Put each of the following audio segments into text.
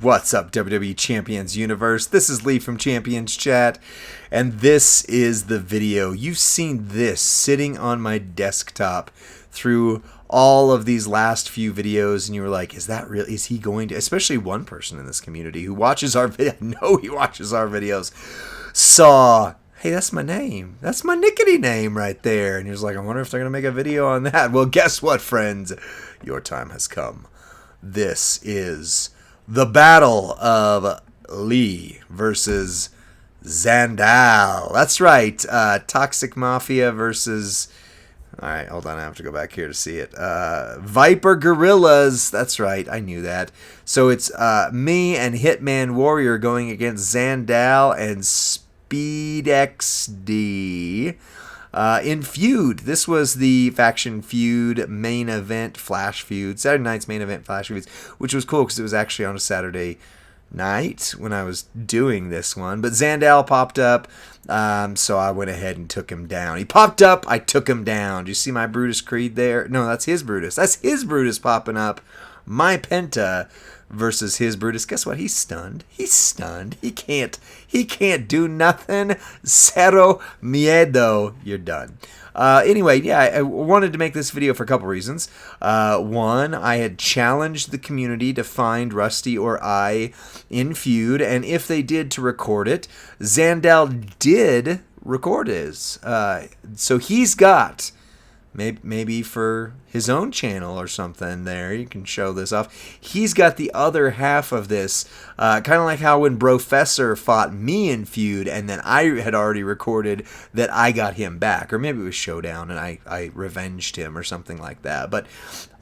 What's up, WWE Champions Universe? This is Lee from Champions Chat, and this is the video. You've seen this sitting on my desktop through all of these last few videos, and you were like, is that real? Is he going to, especially one person in this community who watches our video, I know he watches our videos, saw, hey, that's my name. That's my nickety name right there. And he was like, I wonder if they're going to make a video on that. Well, guess what, friends? Your time has come. This is the battle of Lee versus Zandal. That's right. Toxic Mafia versus... All right, hold on. I have to go back here to see it. Viper Gorillas. That's right. I knew that. So it's me and Hitman Warrior going against Zandal and Speed XD. In Feud. This was the Faction Feud main event Flash Feud. Saturday night's main event Flash Feuds, which was cool because it was actually on a Saturday night when I was doing this one. But Zandal popped up, so I went ahead and took him down. He popped up, I took him down. Do you see my Brutus Creed there? No, that's his Brutus. That's his Brutus popping up. My Penta versus his Brutus. Guess what? He's stunned. He's stunned. He can't do nothing. Cero miedo. You're done. Anyway, yeah, I wanted to make this video for a couple reasons. One, I had challenged the community to find Rusty or I in Feud, and if they did, to record it. Zandal did record his. So he's got... Maybe for his own channel or something there, you can show this off. He's got the other half of this, kind of like how when Brofessor fought me in Feud, and then I had already recorded that I got him back. Or maybe it was Showdown, and I revenged him or something like that. But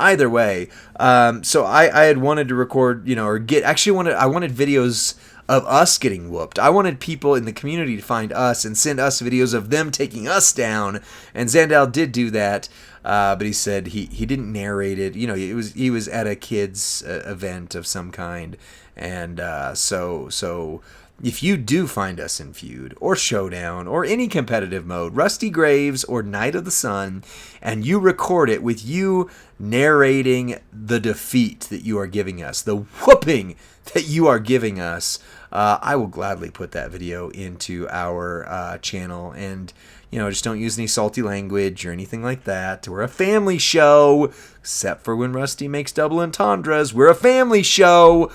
either way, so I had wanted to record, or I wanted videos of us getting whooped. I wanted people in the community to find us and send us videos of them taking us down, and Zandal did do that, but he said he didn't narrate it. He was at a kids event of some kind, and so if you do find us in Feud or Showdown or any competitive mode, Rusty Graves or Night of the Sun, and you record it with you narrating the defeat that you are giving us, the whooping that you are giving us, I will gladly put that video into our channel. And, just don't use any salty language or anything like that. We're a family show, except for when Rusty makes double entendres. We're a family show.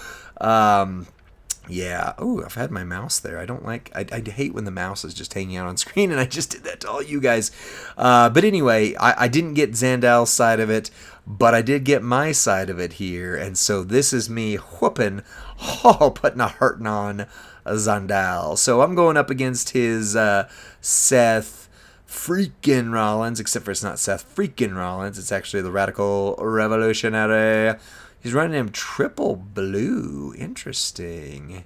Yeah. Oh, I've had my mouse there. I hate when the mouse is just hanging out on screen, and I just did that to all you guys. But anyway, I didn't get Zandal's side of it, but I did get my side of it here. And so this is me whooping, putting a hurting on Zandal. So I'm going up against his Seth freaking Rollins, except for it's not Seth freaking Rollins. It's actually the Radical Revolutionary. He's running him triple blue. Interesting.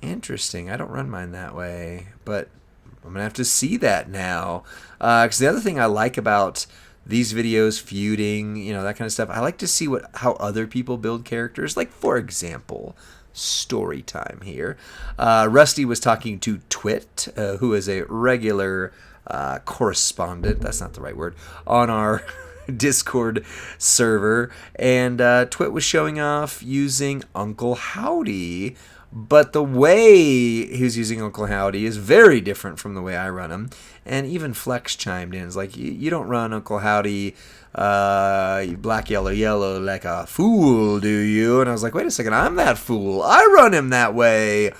I don't run mine that way, but I'm going to have to see that now. Because the other thing I like about these videos, feuding, that kind of stuff, I like to see how other people build characters. Like, for example, story time here. Rusty was talking to Twit, who is a regular correspondent. That's not the right word. On our... Discord server, and Twit was showing off using Uncle Howdy, but the way he was using Uncle Howdy is very different from the way I run him. And even Flex chimed in. It's like, you don't run Uncle Howdy black, yellow, yellow like a fool, do you? And I was like, wait a second, I'm that fool. I run him that way.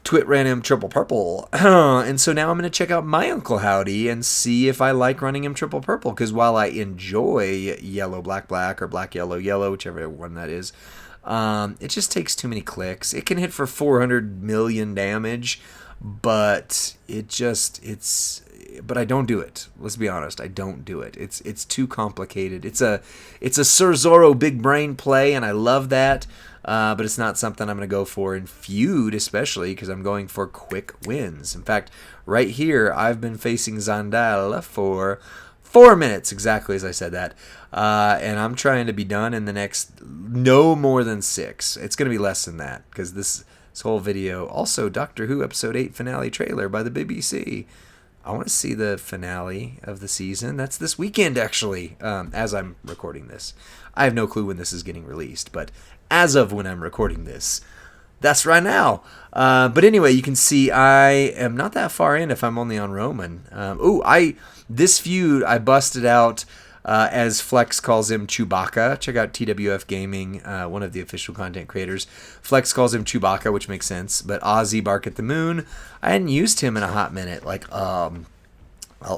Twit ran him triple purple. And so now I'm going to check out my Uncle Howdy and see if I like running him triple purple. Because while I enjoy yellow, black, black, or black, yellow, yellow, whichever one that is, it just takes too many clicks. It can hit for 400 million damage, but but I don't do it. Let's be honest, I don't do it. It's too complicated. It's a Sir Zorro big brain play, and I love that. But it's not something I'm going to go for in Feud, especially because I'm going for quick wins. In fact, right here, I've been facing Zandal for 4 minutes, exactly as I said that. And I'm trying to be done in the next no more than 6. It's going to be less than that because this whole video, also Doctor Who Episode 8 finale trailer by the BBC. I want to see the finale of the season. That's this weekend, actually, as I'm recording this. I have no clue when this is getting released, but as of when I'm recording this, that's right now. But anyway, you can see I am not that far in if I'm only on Roman. This feud I busted out as Flex calls him Chewbacca. Check out TWF Gaming, one of the official content creators. Flex calls him Chewbacca, which makes sense. But Ozzy Bark at the Moon, I hadn't used him in a hot minute,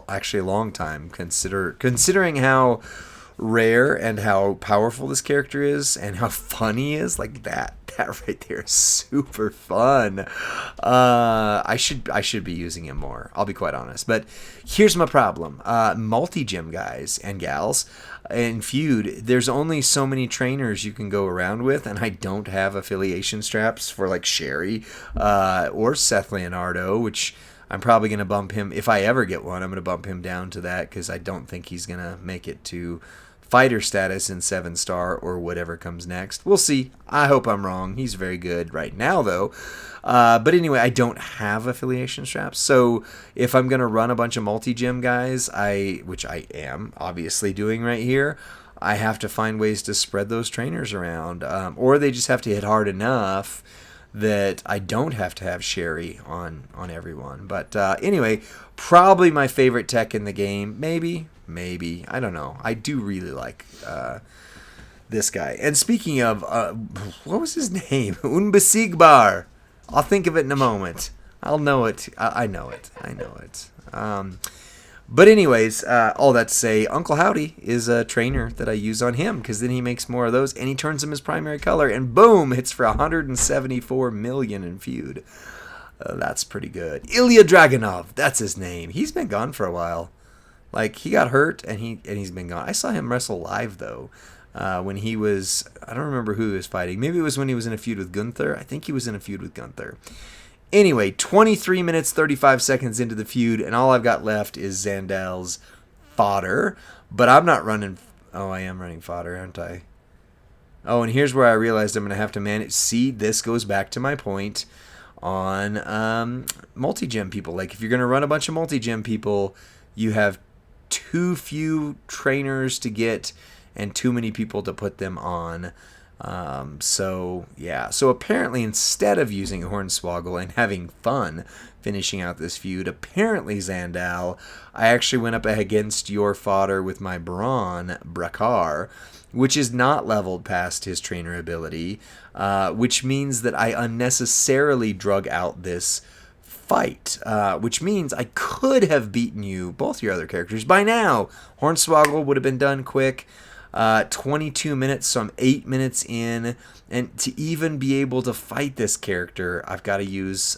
actually a long time. Considering how rare and how powerful this character is and how fun he is, like that right there is super fun. I should be using him more, I'll be quite honest. But here's my problem. Multi-gym guys and gals in feud, there's only so many trainers you can go around with, and I don't have affiliation straps for like Sherry or Seth Leonardo, which I'm probably going to bump him. If I ever get one, I'm going to bump him down to that because I don't think he's going to make it to fighter status in 7-star or whatever comes next. We'll see. I hope I'm wrong. He's very good right now, though. But anyway, I don't have affiliation straps. So if I'm going to run a bunch of multi-gym guys, which I am obviously doing right here, I have to find ways to spread those trainers around. Or they just have to hit hard enough that I don't have to have Sherry on everyone. But anyway, probably my favorite tech in the game. Maybe. I don't know. I do really like this guy. And speaking of, what was his name? Unbesigbar. I'll think of it in a moment. I'll know it. I know it. But anyways, all that to say, Uncle Howdy is a trainer that I use on him because then he makes more of those and he turns them his primary color and boom, hits for 174 million in feud. That's pretty good. Ilya Dragunov, that's his name. He's been gone for a while. Like, he got hurt and he's been gone. I saw him wrestle live though. When he was, I don't remember who he was fighting. Maybe it was when he was in a feud with Gunther. I think he was in a feud with Gunther. Anyway, 23 minutes, 35 seconds into the feud, and all I've got left is Zandal's fodder. But I'm not running. Oh, I am running fodder, aren't I? Oh, and here's where I realized I'm going to have to manage. See, this goes back to my point on multi-gym people. Like, if you're going to run a bunch of multi-gym people, you have too few trainers to get and too many people to put them on. So apparently instead of using Hornswoggle and having fun finishing out this feud, apparently Zandal, I actually went up against your fodder with my Braun Brakar, which is not leveled past his trainer ability, which means that I unnecessarily drug out this fight, which means I could have beaten you, both your other characters, by now. Hornswoggle would have been done quick. 22 minutes, so I'm 8 minutes in, and to even be able to fight this character, I've got to use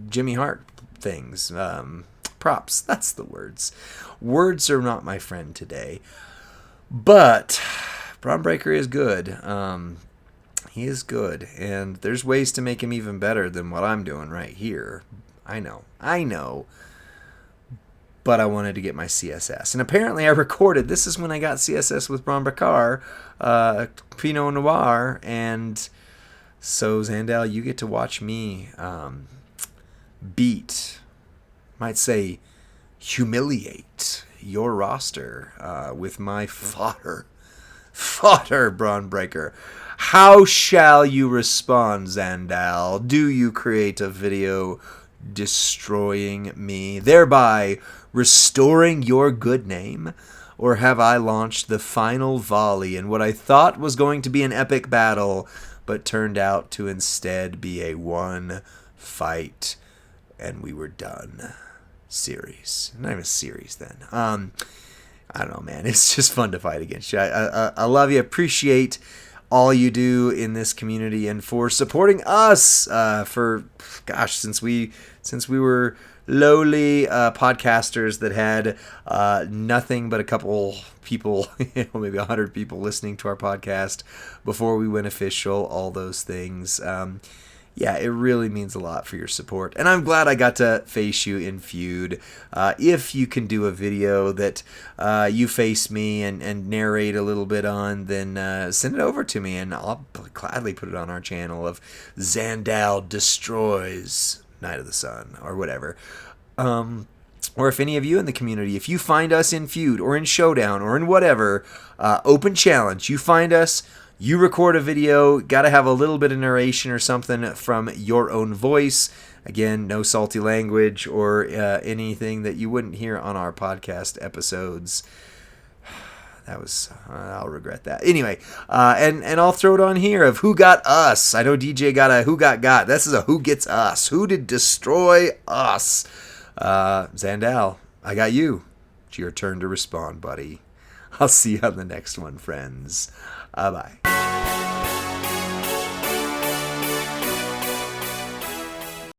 Jimmy Hart things, props. That's the words. Words are not my friend today, but Braun Breaker is good. He is good, and there's ways to make him even better than what I'm doing right here. I know. But I wanted to get my CSS. And apparently I recorded. This is when I got CSS with Braun Brakar, Pinot Noir. And so, Zandal, you get to watch me might say, humiliate your roster with my fodder. Fodder, Braun Breaker. How shall you respond, Zandal? Do you create a video destroying me, thereby restoring your good name? Or have I launched the final volley in what I thought was going to be an epic battle, but turned out to instead be a one fight and we were done series? Not even a series then. I don't know, man. It's just fun to fight against you. I love you. Appreciate all you do in this community and for supporting us since we were lowly podcasters that had nothing but a couple people, maybe 100 people listening to our podcast before we went official, all those things. It really means a lot for your support. And I'm glad I got to face you in feud. If you can do a video that you face me and narrate a little bit on, then send it over to me and I'll gladly put it on our channel of Zandal Destroys Night of the Sun or whatever. or if any of you in the community, if you find us in Feud or in Showdown or in whatever, open challenge, you find us, you record a video, got to have a little bit of narration or something from your own voice. Again, no salty language or anything that you wouldn't hear on our podcast episodes. That was, I'll regret that. Anyway, and I'll throw it on here of who got us. I know DJ got a who got. This is a who gets us. Who did destroy us? Zandal, I got you. It's your turn to respond, buddy. I'll see you on the next one, friends. Bye-bye.